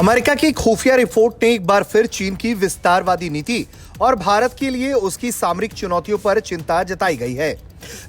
America की खुफिया report ने एक बार फिर चीन की विस्तारवादी नीति और भारत के लिए उसकी सामरिक चुनौतियों पर चिंता जताई गई है।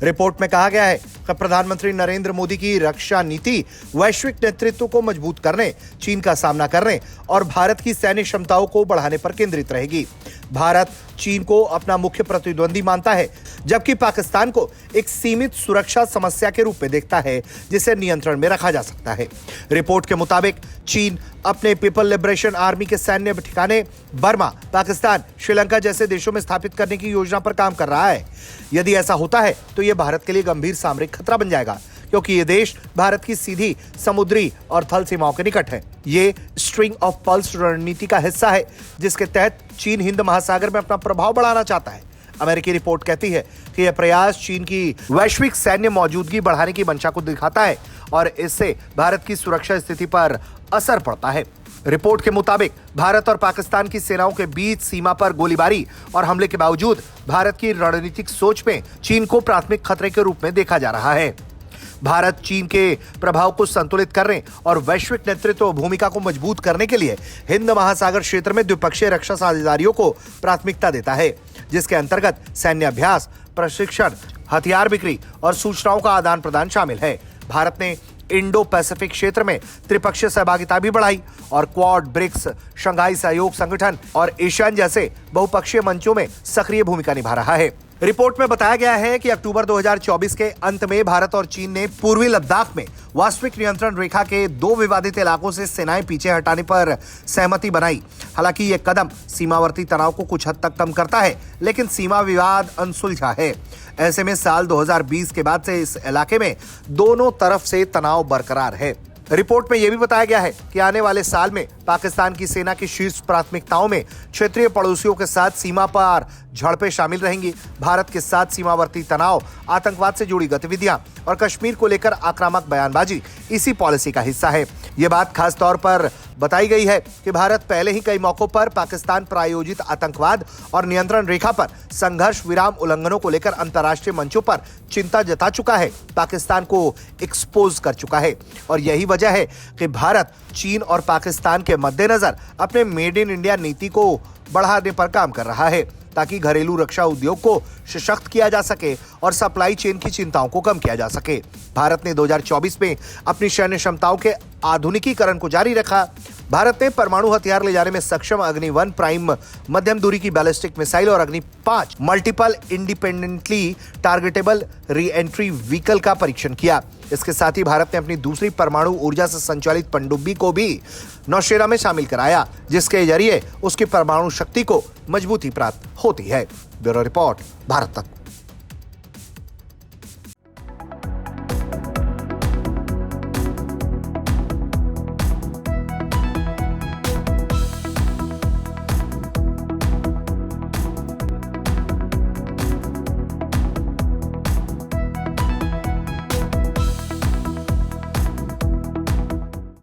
रिपोर्ट में कहा गया है कि प्रधानमंत्री नरेंद्र मोदी की रक्षा नीति वैश्विक नेतृत्व को मजबूत करने, चीन का सामना करने और भारत की सैन्य क्षमताओं को बढ़ाने पर केंद्रित रहेगी। भारत चीन को अपना मुख्य प्रतिद्वंदी मानता है, जबकि पाकिस्तान को एक सीमित सुरक्षा समस्या के रूप में देखता है जिसे नियंत्रण में रखा जा सकता है। रिपोर्ट के मुताबिक चीन अपने पीपल लिबरेशन आर्मी के सैन्य ठिकाने बर्मा, पाकिस्तान, श्रीलंका जैसे देशों में स्थापित करने की योजना पर काम कर रहा है। यदि ऐसा होता है तो यह भारत के लिए गंभीर सामरिक खतरा बन जाएगा, क्योंकि ये देश भारत की सीधी समुद्री और थल सीमाओं के निकट है। ये स्ट्रिंग ऑफ पल्स रणनीति का हिस्सा है, जिसके तहत चीन हिंद महासागर में अपना प्रभाव बढ़ाना चाहता है। अमेरिकी रिपोर्ट कहती है कि यह प्रयास चीन की वैश्विक सैन्य मौजूदगी बढ़ाने की मंशा को दिखाता है और इससे भारत की सुरक्षा स्थिति पर असर पड़ता है। रिपोर्ट के मुताबिक भारत और पाकिस्तान की सेनाओं के बीच सीमा पर गोलीबारी और हमले के बावजूद भारत की रणनीतिक सोच में चीन को प्राथमिक खतरे के रूप में देखा जा रहा है। भारत चीन के प्रभाव को संतुलित करने और वैश्विक नेतृत्व भूमिका को मजबूत करने के लिए हिंद महासागर क्षेत्र में द्विपक्षीय रक्षा साझेदारियों को प्राथमिकता देता है, जिसके अंतर्गत सैन्य अभ्यास, प्रशिक्षण, हथियार बिक्री और सूचनाओं का आदान प्रदान शामिल है। भारत ने इंडो पैसिफिक क्षेत्र में त्रिपक्षीय सहभागिता भी बढ़ाई और क्वाड, ब्रिक्स, शंघाई सहयोग संगठन और एशियान जैसे बहुपक्षीय मंचों में सक्रिय भूमिका निभा रहा है। रिपोर्ट में बताया गया है कि अक्टूबर 2024 के अंत में भारत और चीन ने पूर्वी लद्दाख में वास्तविक नियंत्रण रेखा के 2 विवादित इलाकों से सेनाएं पीछे हटाने पर सहमति बनाई। हालांकि यह कदम सीमावर्ती तनाव को कुछ हद तक कम करता है, लेकिन सीमा विवाद अनसुलझा है। ऐसे में साल 2020 के बाद से इस इलाके में दोनों तरफ से तनाव बरकरार है। रिपोर्ट में यह भी बताया गया है कि आने वाले साल में पाकिस्तान की सेना की शीर्ष प्राथमिकताओं में क्षेत्रीय पड़ोसियों के साथ सीमा पार झड़पें शामिल रहेंगी। भारत के साथ सीमावर्ती तनाव, आतंकवाद से जुड़ी गतिविधियां और कश्मीर को लेकर आक्रामक बयानबाजी इसी पॉलिसी का हिस्सा है। ये बात खास तौर पर बताई गई है कि भारत पहले ही कई मौकों पर पाकिस्तान प्रायोजित आतंकवाद और नियंत्रण रेखा पर संघर्ष विराम उल्लंघनों को लेकर अंतर्राष्ट्रीय मंचों पर चिंता जता चुका है, पाकिस्तान को एक्सपोज कर चुका है। और यही वजह है कि भारत चीन और पाकिस्तान के मद्देनजर अपने मेड इन इंडिया नीति को बढ़ाने पर काम कर रहा है, ताकि घरेलू रक्षा उद्योग को सशक्त किया जा सके और सप्लाई चेन की चिंताओं को कम किया जा सके। भारत ने 2024 में अपनी सैन्य क्षमताओं के आधुनिकीकरण को जारी रखा। भारत ने परमाणु हथियार ले जाने में सक्षम अग्नि 1 प्राइम मध्यम दूरी की बैलिस्टिक मिसाइल और अग्नि 5 multiple independently targetable re entry vehicle का परीक्षण किया। इसके साथ ही भारत ने अपनी दूसरी परमाणु ऊर्जा से संचालित पनडुब्बी को भी नौसेना में शामिल कराया, जिसके जरिए उसकी परमाणु शक्ति को मजबूती प्राप्त होती है। ब्यूरो रिपोर्ट, भारत तक।